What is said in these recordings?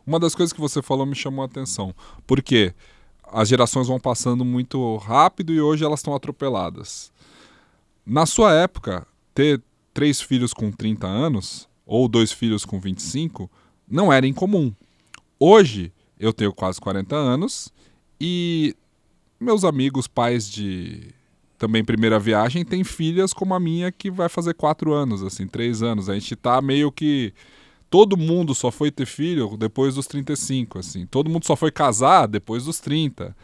Uma das coisas que você falou me chamou a atenção. Por quê? As gerações vão passando muito rápido e hoje elas estão atropeladas. Na sua época, ter 3 filhos com 30 anos ou 2 filhos com 25 não era incomum. Hoje, eu tenho quase 40 anos e meus amigos, pais de também primeira viagem, têm filhas como a minha que vai fazer 4 anos, assim, 3 anos. A gente tá meio que... Todo mundo só foi ter filho depois dos 35, assim. Todo mundo só foi casar depois dos 30.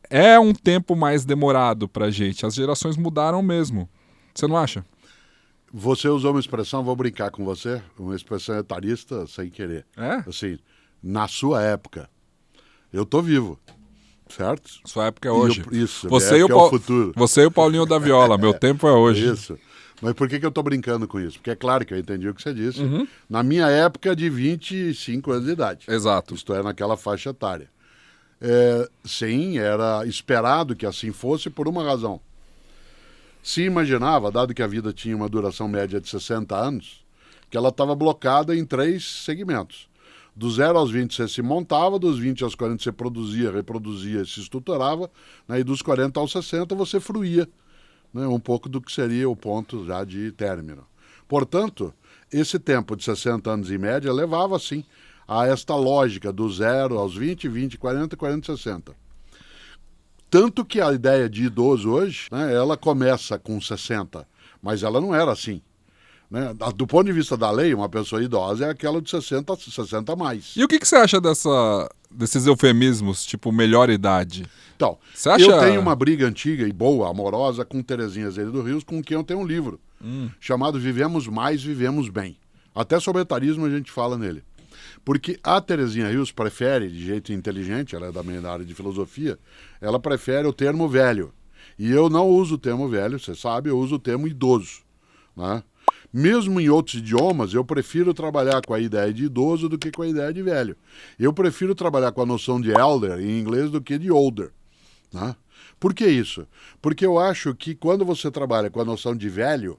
É um tempo mais demorado pra gente. As gerações mudaram mesmo. Você não acha? Você usou uma expressão, vou brincar com você, uma expressão etarista sem querer. É? Assim, na sua época, eu tô vivo, certo? Sua época é hoje. Isso, minha Você e, época é o futuro. você e o Paulinho da Viola. Meu tempo é hoje. Isso. Mas por que eu tô brincando com isso? Porque é claro que eu entendi o que você disse. Na minha época, de 25 anos de idade. Exato. Isto é, naquela faixa etária. Sim, era esperado que assim fosse por uma razão. Se imaginava, dado que a vida tinha uma duração média de 60 anos, que ela estava blocada em 3 segmentos. Do 0 aos 20 você se montava, dos 20 aos 40 você produzia, reproduzia, se estruturava, né, e dos 40 aos 60 você fruía, né, um pouco do que seria o ponto já de término. Portanto, esse tempo de 60 anos em média levava, sim, a esta lógica do 0 aos 20, 20, 40, 40, 60. Tanto que a ideia de idoso hoje, né, ela começa com 60, mas ela não era assim. Né? Do ponto de vista da lei, uma pessoa idosa é aquela de 60 a mais. E o que você acha desses eufemismos, tipo melhor idade? Então, Você acha... eu tenho uma briga antiga e boa, amorosa, com Terezinha Azevedo Rios, com quem eu tenho um livro, chamado Vivemos Mais, Vivemos Bem. Até sobre etarismo a gente fala nele. Porque a Terezinha Rios prefere, de jeito inteligente, ela é da minha área de filosofia, ela prefere o termo velho. E eu não uso o termo velho, você sabe, eu uso o termo idoso. Né? Mesmo em outros idiomas, eu prefiro trabalhar com a ideia de idoso do que com a ideia de velho. Eu prefiro trabalhar com a noção de elder em inglês do que de older. Né? Por que isso? Porque eu acho que quando você trabalha com a noção de velho,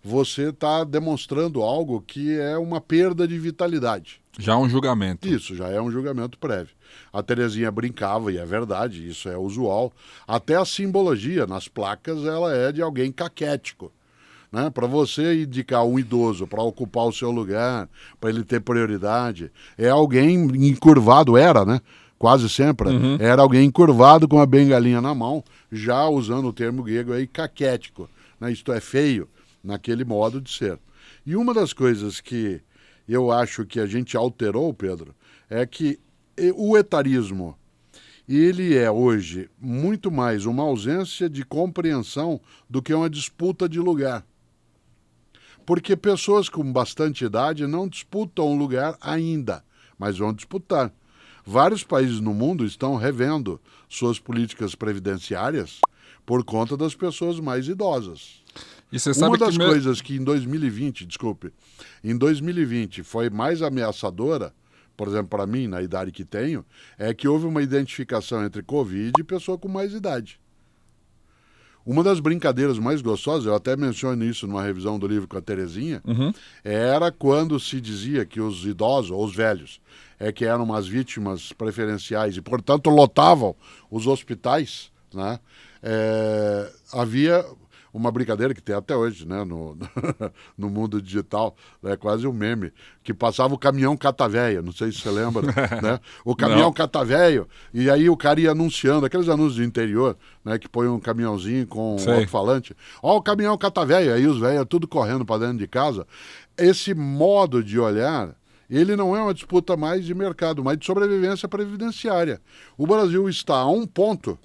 você está demonstrando algo que é uma perda de vitalidade. Já é um julgamento. Isso, já é um julgamento prévio. A Terezinha brincava, e é verdade, isso é usual. Até a simbologia nas placas, ela é de alguém caquético. Né? Para você indicar um idoso para ocupar o seu lugar, para ele ter prioridade, é alguém encurvado, era, né? Quase sempre, era alguém encurvado com a bengalinha na mão, já usando o termo grego aí, caquético. Né? Isto é feio, naquele modo de ser. E uma das coisas que eu acho que a gente alterou, Pedro, é que o etarismo, ele é hoje muito mais uma ausência de compreensão do que uma disputa de lugar. Porque pessoas com bastante idade não disputam lugar ainda, mas vão disputar. Vários países no mundo estão revendo suas políticas previdenciárias por conta das pessoas mais idosas. E você sabe Uma das que coisas que em 2020, em 2020 foi mais ameaçadora, por exemplo, para mim, na idade que tenho, é que houve uma identificação entre Covid e pessoa com mais idade. Uma das brincadeiras mais gostosas, eu até menciono isso numa revisão do livro com a Terezinha, era quando se dizia que os idosos, ou os velhos, que eram umas vítimas preferenciais e, portanto, lotavam os hospitais, né? Havia uma brincadeira que tem até hoje, né, no mundo digital, é quase um meme, que passava o caminhão catavéia, não sei se você lembra, né? O caminhão catavéio, e aí o cara ia anunciando, aqueles anúncios do interior, né, que põe um caminhãozinho com um alto-falante, ó o caminhão catavéio, aí os velhos tudo correndo para dentro de casa. Esse modo de olhar, ele não é uma disputa mais de mercado, mas de sobrevivência previdenciária. O Brasil está a um ponto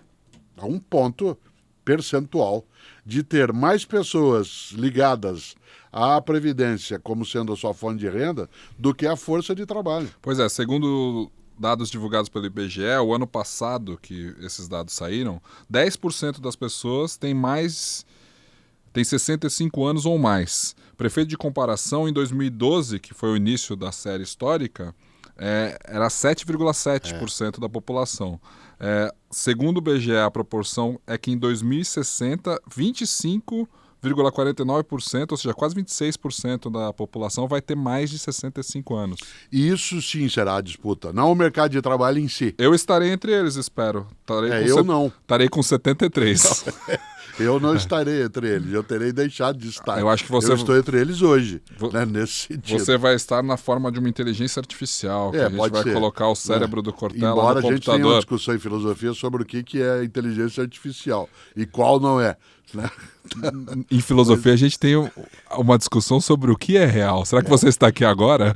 percentual de ter mais pessoas ligadas à Previdência como sendo a sua fonte de renda do que a força de trabalho. Pois é, segundo dados divulgados pelo IBGE, o ano passado que esses dados saíram, 10% das pessoas tem 65 anos ou mais. Prefeito de comparação, em 2012, que foi o início da série histórica, era 7,7% da população. Segundo o IBGE, a proporção é que em 2060, 25 49%, ou seja, quase 26% da população vai ter mais de 65 anos. Isso sim será a disputa, não o mercado de trabalho em si. Eu estarei entre eles, espero. Não. Estarei com 73. Eu não estarei entre eles, eu terei deixado de estar. Eu acho que você... Eu estou entre eles hoje, né, nesse sentido. Você vai estar na forma de uma inteligência artificial, que a gente vai colocar o cérebro do Cortella no computador. Embora a gente tenha uma discussão em filosofia sobre o que é inteligência artificial e qual não é. Né? Em filosofia a gente tem uma discussão sobre o que é real. Será que você está aqui agora?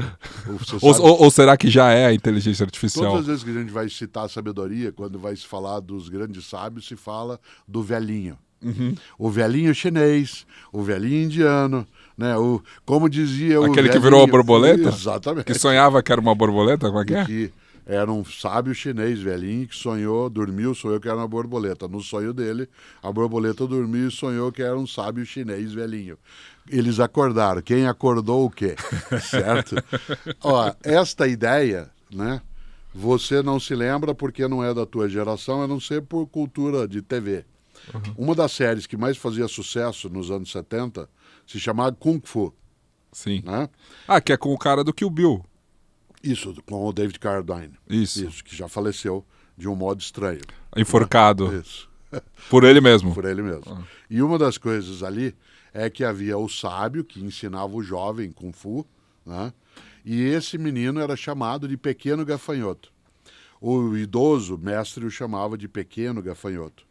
Ou será que já é a inteligência artificial? Todas as vezes que a gente vai citar a sabedoria, quando vai se falar dos grandes sábios, se fala do velhinho. Uhum. O velhinho chinês, o velhinho indiano, né? Como dizia o aquele velhinho, que virou a borboleta? Exatamente. Que sonhava que era uma borboleta? Como é que é? Que era um sábio chinês velhinho que dormiu, sonhou que era uma borboleta. No sonho dele, a borboleta dormiu e sonhou que era um sábio chinês velhinho. Eles acordaram. Quem acordou o quê? Certo? Ó, esta ideia, né? Você não se lembra porque não é da tua geração, a não ser por cultura de TV. Uhum. Uma das séries que mais fazia sucesso nos anos 70 se chamava Kung Fu. Sim. Né? Que é com o cara do Kill Bill. Isso, com o David Carradine. Isso, que já faleceu de um modo estranho. Enforcado. Né? Isso. Por ele mesmo. Por ele mesmo. E uma das coisas ali é que havia o sábio que ensinava o jovem Kung Fu, né? E esse menino era chamado de pequeno gafanhoto. O idoso mestre o chamava de pequeno gafanhoto.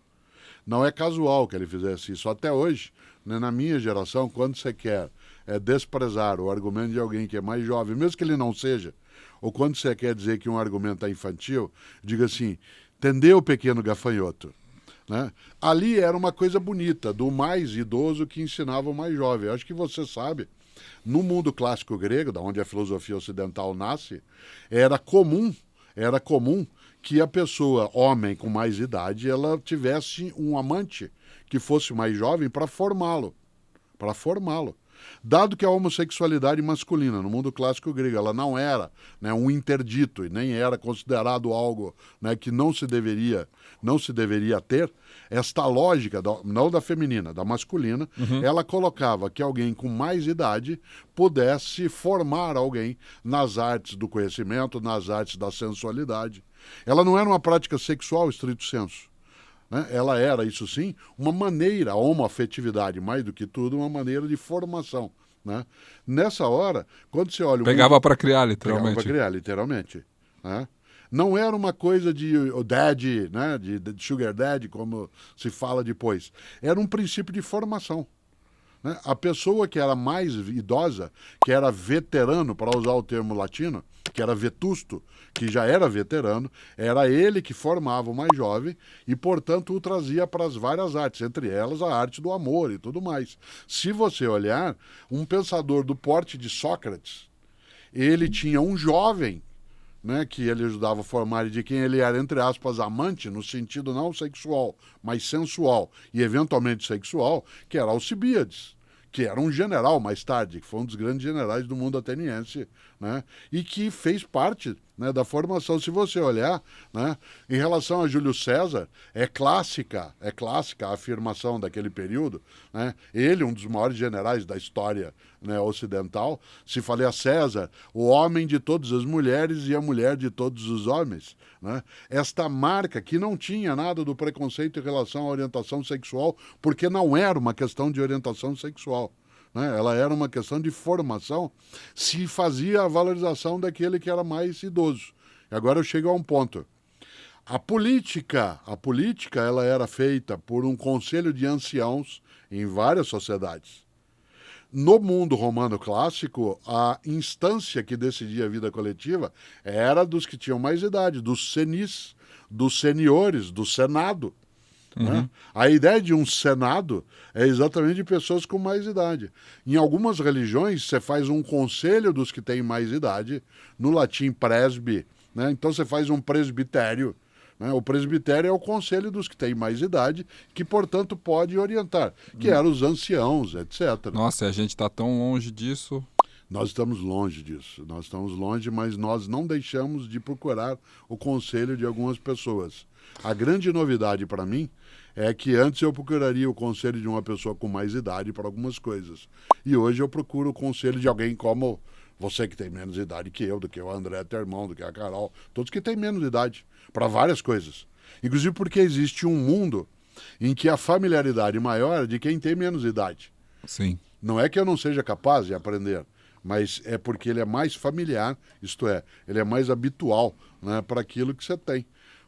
Não é casual que ele fizesse isso. Até hoje, né, na minha geração, quando você quer desprezar o argumento de alguém que é mais jovem, mesmo que ele não seja, ou quando você quer dizer que um argumento é infantil, diga assim, entendeu, pequeno gafanhoto? Né? Ali era uma coisa bonita, do mais idoso que ensinava o mais jovem. Eu acho que você sabe, no mundo clássico grego, da onde a filosofia ocidental nasce, era comum que a pessoa, homem com mais idade, ela tivesse um amante que fosse mais jovem para formá-lo. Dado que a homossexualidade masculina, no mundo clássico grego, ela não era, né, um interdito e nem era considerado algo, né, que não se deveria ter, esta lógica, não da feminina, da masculina, ela colocava que alguém com mais idade pudesse formar alguém nas artes do conhecimento, nas artes da sensualidade. Ela não era uma prática sexual, estrito sensu. Né? Ela era, isso sim, uma maneira, a homoafetividade, mais do que tudo, uma maneira de formação. Né? Nessa hora, quando você olha... Pegava para criar, literalmente. Pegava para criar, literalmente. Né? Não era uma coisa de daddy, né? de sugar daddy, como se fala depois. Era um princípio de formação. Né? A pessoa que era mais idosa, que era veterano, para usar o termo latino, que era vetusto, que já era veterano, era ele que formava o mais jovem e, portanto, o trazia para as várias artes, entre elas a arte do amor e tudo mais. Se você olhar, um pensador do porte de Sócrates, ele tinha um jovem, né, que ele ajudava a formar e de quem ele era, entre aspas, amante, no sentido não sexual, mas sensual e eventualmente sexual, que era Alcibíades, que era um general mais tarde, que foi um dos grandes generais do mundo ateniense, né, e que fez parte, né, da formação. Se você olhar, né, em relação a Júlio César, é clássica a afirmação daquele período, né, ele, um dos maiores generais da história, né, ocidental, se falei a César, o homem de todas as mulheres e a mulher de todos os homens. Né? Esta marca que não tinha nada do preconceito em relação à orientação sexual, porque não era uma questão de orientação sexual. Né? Ela era uma questão de formação, se fazia a valorização daquele que era mais idoso. E agora eu chego a um ponto. A política ela era feita por um conselho de anciãos em várias sociedades. No mundo romano clássico, a instância que decidia a vida coletiva era dos que tinham mais idade, dos senis, dos seniores, do senado. Né? A ideia de um senado é exatamente de pessoas com mais idade. Em algumas religiões, você faz um conselho dos que têm mais idade, no latim presby, né? Então você faz um presbitério. Né? O presbitério é o conselho dos que têm mais idade, que, portanto, pode orientar, que eram os anciãos, etc. Nossa, a gente está tão longe disso. Nós estamos longe disso. Nós estamos longe, mas nós não deixamos de procurar o conselho de algumas pessoas. A grande novidade para mim é que antes eu procuraria o conselho de uma pessoa com mais idade para algumas coisas. E hoje eu procuro o conselho de alguém como você, que tem menos idade que eu, do que o André, teu irmão, do que a Carol, todos que têm menos idade, para várias coisas. Inclusive porque existe um mundo em que a familiaridade maior é de quem tem menos idade. Sim. Não é que eu não seja capaz de aprender, mas é porque ele é mais familiar, isto é, ele é mais habitual, né, para aquilo que você tem.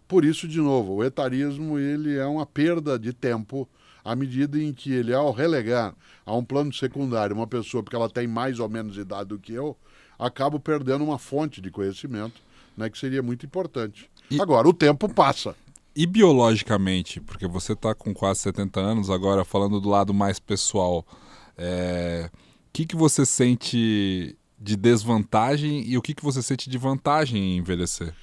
Por isso, de novo, o etarismo ele é uma perda de tempo à medida em que ele, ao relegar a um plano secundário uma pessoa porque ela tem mais ou menos idade do que eu, acabo perdendo uma fonte de conhecimento, né, que seria muito importante. Agora, o tempo passa. E biologicamente, porque você está com quase 70 anos agora, falando do lado mais pessoal, que você sente de desvantagem e o que você sente de vantagem em envelhecer?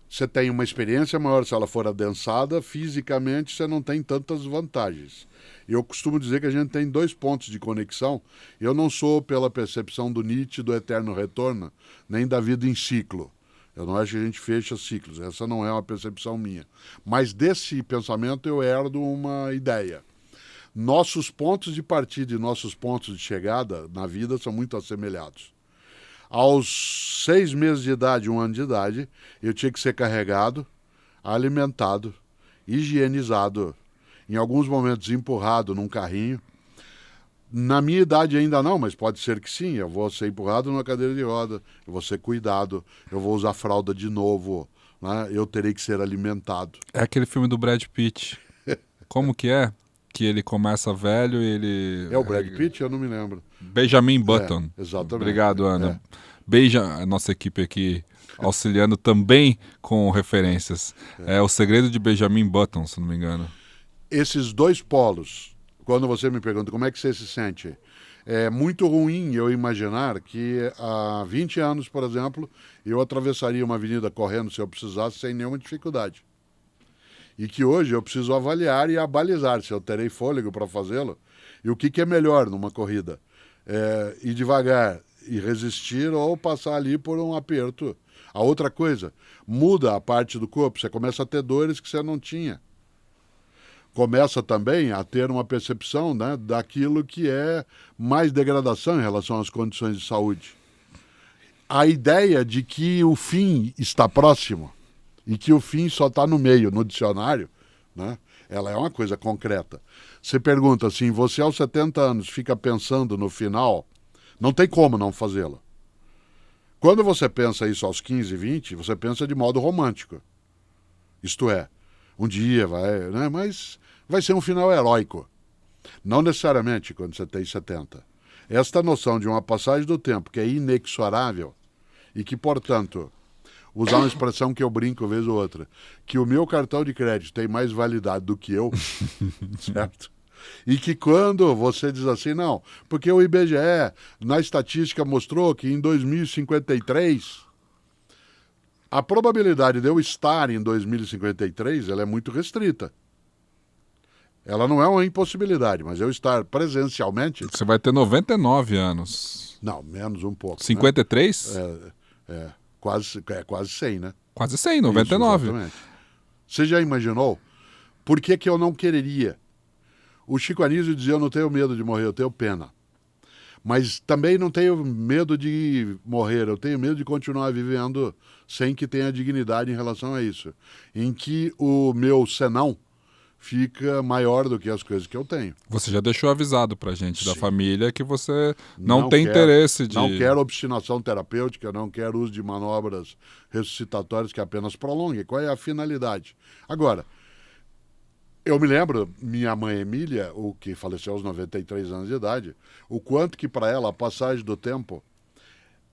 Você tem uma experiência maior, se ela for adensada, fisicamente você não tem tantas vantagens. Eu costumo dizer que a gente tem 2 pontos de conexão. Eu não sou pela percepção do Nietzsche, do eterno retorno, nem da vida em ciclo. Eu não acho que a gente fecha ciclos, essa não é uma percepção minha. Mas desse pensamento eu herdo uma ideia. Nossos pontos de partida e nossos pontos de chegada na vida são muito assemelhados. Aos 6 meses de idade, 1 ano de idade, eu tinha que ser carregado, alimentado, higienizado, em alguns momentos empurrado num carrinho. Na minha idade ainda não, mas pode ser que sim. Eu vou ser empurrado numa cadeira de roda, eu vou ser cuidado, eu vou usar fralda de novo, né? Eu terei que ser alimentado. É aquele filme do Brad Pitt. Como que é? Que ele começa velho e ele... É o Brad Pitt? Eu não me lembro. Benjamin Button. Exatamente. Obrigado, Ana. Beija a nossa equipe aqui auxiliando também com referências. É O Segredo de Benjamin Button, se não me engano. Esses 2 polos, quando você me pergunta como é que você se sente, é muito ruim eu imaginar que há 20 anos, por exemplo, eu atravessaria uma avenida correndo se eu precisasse sem nenhuma dificuldade. E que hoje eu preciso avaliar e abalizar se eu terei fôlego para fazê-lo e o que é melhor numa corrida. Ir devagar e resistir ou passar ali por um aperto. A outra coisa, muda a parte do corpo, você começa a ter dores que você não tinha. Começa também a ter uma percepção, né, daquilo que é mais degradação em relação às condições de saúde. A ideia de que o fim está próximo e que o fim só está no meio, no dicionário, né, ela é uma coisa concreta. Você pergunta assim, você aos 70 anos fica pensando no final, não tem como não fazê-lo. Quando você pensa isso aos 15, 20, você pensa de modo romântico. Isto é, um dia vai, né, mas vai ser um final heróico. Não necessariamente quando você tem 70. Esta noção de uma passagem do tempo que é inexorável e que, portanto, usar uma expressão que eu brinco vez ou outra, que o meu cartão de crédito tem mais validade do que eu, certo? E que quando você diz assim, não, porque o IBGE, na estatística, mostrou que em 2053, a probabilidade de eu estar em 2053, ela é muito restrita. Ela não é uma impossibilidade, mas eu estar presencialmente... Você vai ter 99 anos. Não, menos um pouco. 53? Né? Quase 100, né? Quase 100, 99. Isso, exatamente. Você já imaginou? Por que eu não quereria? O Chico Anísio dizia, eu não tenho medo de morrer, eu tenho pena. Mas também não tenho medo de morrer, eu tenho medo de continuar vivendo sem que tenha dignidade em relação a isso. Em que o meu senão fica maior do que as coisas que eu tenho. Você já deixou avisado pra gente da Sim. família que você não tem interesse de... Não quero obstinação terapêutica, não quero uso de manobras ressuscitatórias que apenas prolonguem. Qual é a finalidade? Agora, eu me lembro, minha mãe Emília, o que faleceu aos 93 anos de idade, o quanto que para ela a passagem do tempo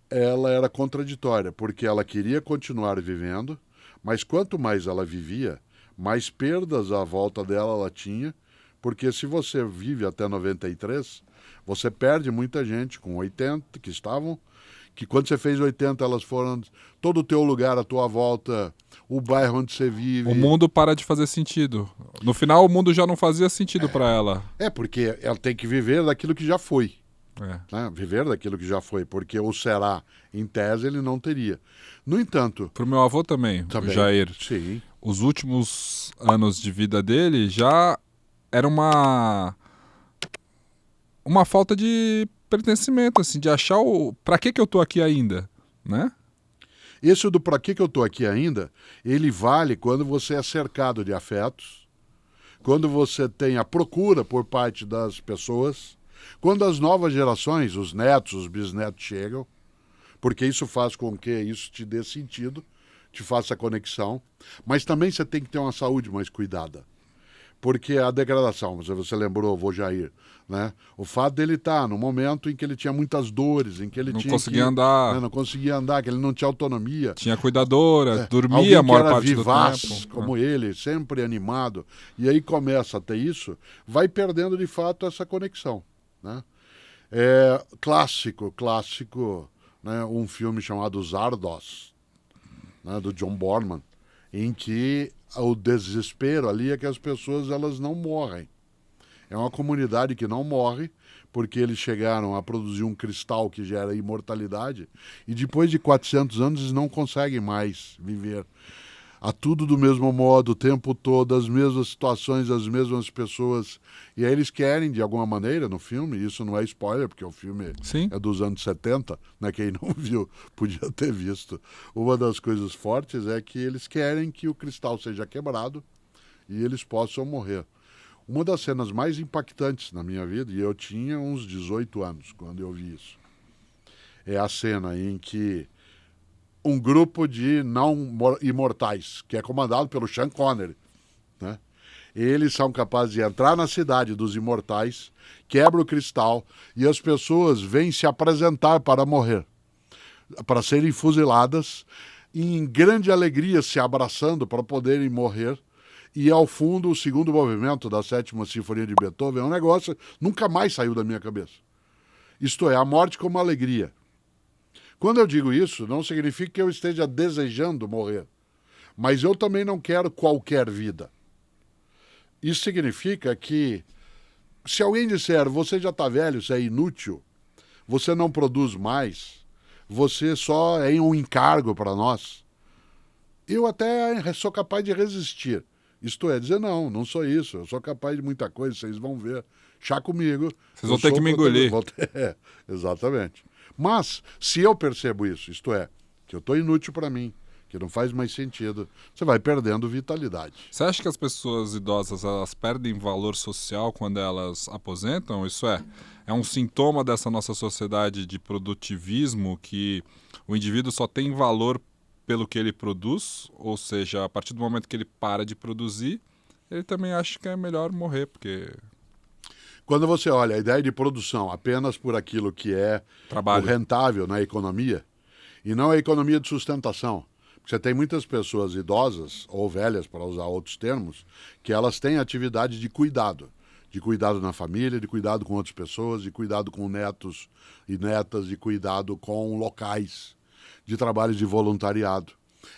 ela era contraditória, porque ela queria continuar vivendo, mas quanto mais ela vivia, mais perdas à volta dela ela tinha, porque se você vive até 93, você perde muita gente com 80 que estavam, que quando você fez 80 elas foram todo o teu lugar, a tua volta, o bairro onde você vive. O mundo para de fazer sentido. No final o mundo já não fazia sentido para ela. Porque ela tem que viver daquilo que já foi. né? Viver daquilo que já foi, porque o será, em tese, ele não teria. No entanto... Para o meu avô também, o Jair. Sim. Os últimos anos de vida dele já era uma falta de pertencimento, assim, de achar o... Pra que eu tô aqui ainda, né? Esse do pra que eu tô aqui ainda, ele vale quando você é cercado de afetos, quando você tem a procura por parte das pessoas, quando as novas gerações, os netos, os bisnetos chegam, porque isso faz com que isso te dê sentido, te faça conexão, mas também você tem que ter uma saúde mais cuidada. Porque a degradação, você lembrou, vô Jair, né? O fato dele estar no momento em que ele tinha muitas dores, em que ele Não tinha conseguia andar. né, não conseguia andar, que ele não tinha autonomia. Tinha cuidadora, dormia Alguém a que maior era parte vivaz, do tempo. como ele, sempre animado, e aí começa a ter isso, vai perdendo de fato essa conexão, né? Clássico, né, um filme chamado Zardoz, né, do John Borman, em que o desespero ali é que as pessoas elas não morrem. É uma comunidade que não morre, porque eles chegaram a produzir um cristal que gera imortalidade, e depois de 400 anos eles não conseguem mais viver. Há tudo do mesmo modo, o tempo todo, as mesmas situações, as mesmas pessoas. E aí eles querem, de alguma maneira, no filme, isso não é spoiler, porque o filme Sim. é dos anos 70, né? Quem não viu podia ter visto. Uma das coisas fortes é que eles querem que o cristal seja quebrado e eles possam morrer. Uma das cenas mais impactantes na minha vida, e eu tinha uns 18 anos quando eu vi isso, é a cena em que um grupo de não imortais, que é comandado pelo Sean Connery, né? Eles são capazes de entrar na cidade dos imortais, quebra o cristal e as pessoas vêm se apresentar para morrer, para serem fuziladas, e em grande alegria se abraçando para poderem morrer. E ao fundo, o segundo movimento da Sétima Sinfonia de Beethoven é um negócio que nunca mais saiu da minha cabeça. Isto é, a morte como alegria. Quando eu digo isso, não significa que eu esteja desejando morrer, mas eu também não quero qualquer vida. Isso significa que, se alguém disser, você já está velho, você é inútil, você não produz mais, você só é um encargo para nós, eu até sou capaz de resistir. Isto é, dizer, não sou isso, eu sou capaz de muita coisa, vocês vão ver. Chá comigo. Vocês vão ter que me engolir. Exatamente. Mas, se eu percebo isso, isto é, que eu estou inútil para mim, que não faz mais sentido, você vai perdendo vitalidade. Você acha que as pessoas idosas elas perdem valor social quando elas aposentam? Isso é um sintoma dessa nossa sociedade de produtivismo, que o indivíduo só tem valor pelo que ele produz, ou seja, a partir do momento que ele para de produzir, ele também acha que é melhor morrer, porque... Quando você olha a ideia de produção apenas por aquilo que é Trabalho. o rentável na economia, e não a economia de sustentação, porque você tem muitas pessoas idosas, ou velhas, para usar outros termos, que elas têm atividade de cuidado na família, de cuidado com outras pessoas, de cuidado com netos e netas, de cuidado com locais, de trabalho de voluntariado.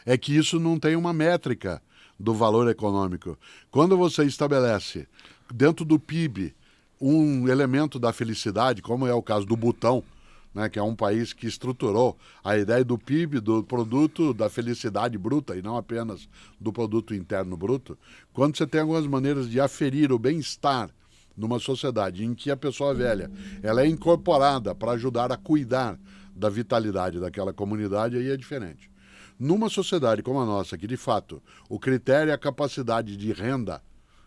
É que isso não tem uma métrica do valor econômico. Quando você estabelece dentro do PIB um elemento da felicidade, como é o caso do Butão, né, que é um país que estruturou a ideia do PIB, do produto da felicidade bruta, e não apenas do produto interno bruto, quando você tem algumas maneiras de aferir o bem-estar numa sociedade em que a pessoa velha ela é incorporada para ajudar a cuidar da vitalidade daquela comunidade, aí é diferente. Numa sociedade como a nossa, que de fato o critério é a capacidade de renda,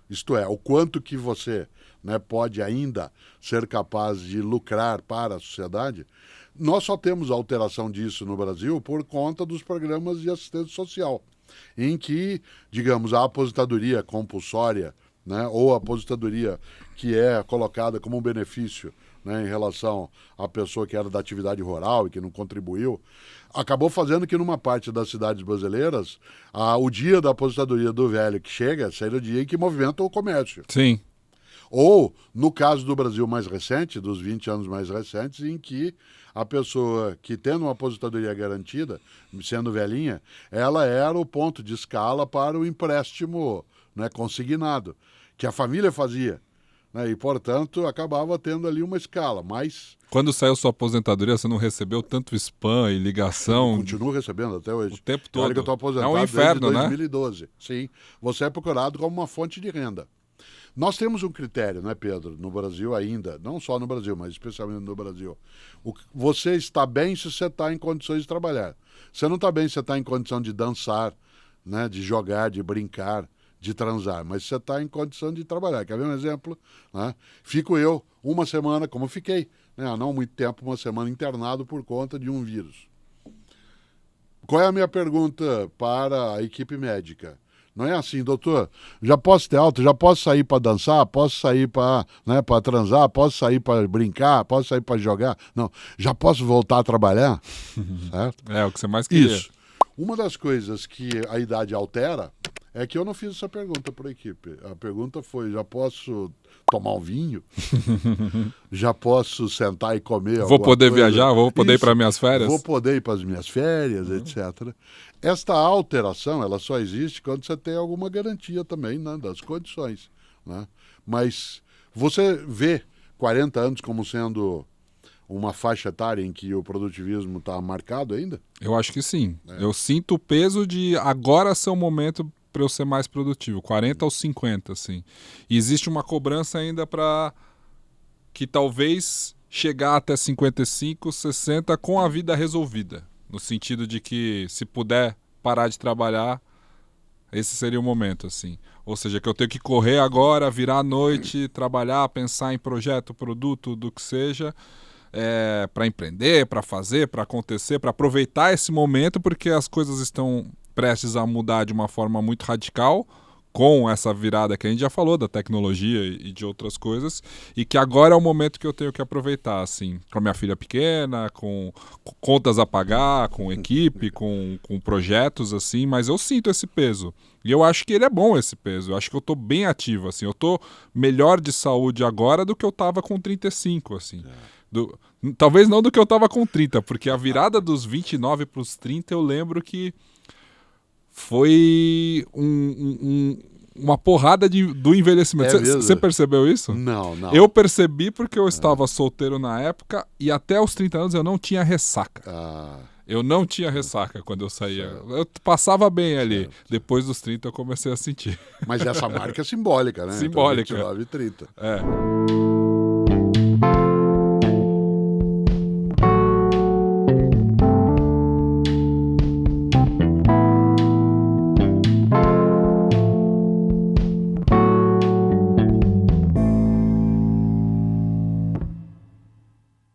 isto é, o quanto que você, né, pode ainda ser capaz de lucrar para a sociedade, nós só temos alteração disso no Brasil por conta dos programas de assistência social, em que, digamos, a aposentadoria compulsória, né, ou a aposentadoria que é colocada como um benefício, né, em relação à pessoa que era da atividade rural e que não contribuiu, acabou fazendo que numa parte das cidades brasileiras, o dia da aposentadoria do velho que chega seja o dia em que movimenta o comércio. Sim. Ou, no caso do Brasil mais recente, dos 20 anos mais recentes, em que a pessoa que tendo uma aposentadoria garantida, sendo velhinha, ela era o ponto de escala para o empréstimo, né, consignado, que a família fazia. né? E, portanto, acabava tendo ali uma escala, mas Quando saiu sua aposentadoria, você não recebeu tanto spam e ligação continuo recebendo até hoje. o tempo Olha todo? que eu estou aposentado É um inferno, desde né? 2012. Sim, você é procurado como uma fonte de renda. Nós temos um critério, né, Pedro, no Brasil ainda, não só no Brasil, mas especialmente no Brasil. Você está bem se você está em condições de trabalhar. Você não está bem se você está em condição de dançar, né, de jogar, de brincar, de transar, mas você está em condição de trabalhar. Quer ver um exemplo? Né? Fico eu uma semana, como fiquei, né, há não muito tempo, uma semana internado por conta de um vírus. Qual é a minha pergunta para a equipe médica? Não é assim, doutor, já posso ter alta, já posso sair para dançar, posso sair para, né, para transar, posso sair para brincar, posso sair para jogar. Não, já posso voltar a trabalhar? Certo? É o que você mais queria. Isso. Uma das coisas que a idade altera é que eu não fiz essa pergunta para a equipe. A pergunta foi, já posso tomar um vinho? Já posso sentar e comer Vou poder coisa? viajar? Vou poder ir Isso. para minhas férias? Vou poder ir para as minhas férias, etc. Esta alteração, ela só existe quando você tem alguma garantia também, né, das condições. Né? Mas você vê 40 anos como sendo uma faixa etária em que o produtivismo está marcado ainda? Eu acho que sim. Eu sinto o peso de agora ser o momento para eu ser mais produtivo, 40 aos 50, assim. E existe uma cobrança ainda para que talvez chegar até 55, 60 com a vida resolvida. No sentido de que se puder parar de trabalhar, esse seria o momento, assim. Ou seja, que eu tenho que correr agora, virar à noite, trabalhar, pensar em projeto, produto, do que seja, para empreender, para fazer, para acontecer, para aproveitar esse momento, porque as coisas estão prestes a mudar de uma forma muito radical, com essa virada que a gente já falou da tecnologia e de outras coisas, e que agora é o momento que eu tenho que aproveitar, assim, com a minha filha pequena, com contas a pagar, com equipe, com projetos, assim, mas eu sinto esse peso. E eu acho que ele é bom, esse peso. Eu acho que eu tô bem ativo, assim, eu tô melhor de saúde agora do que eu tava com 35, assim. Talvez não do que eu tava com 30, porque a virada dos 29 para os 30 eu lembro que foi uma porrada do envelhecimento. Você percebeu isso? Não, não. Eu percebi porque eu estava solteiro na época e até os 30 anos eu não tinha ressaca. Eu não tinha ressaca quando eu saía. Certo. Eu passava bem ali. Certo. Depois dos 30 eu comecei a sentir. Mas essa marca é simbólica, né? Simbólica. Entre 29 e 30. É.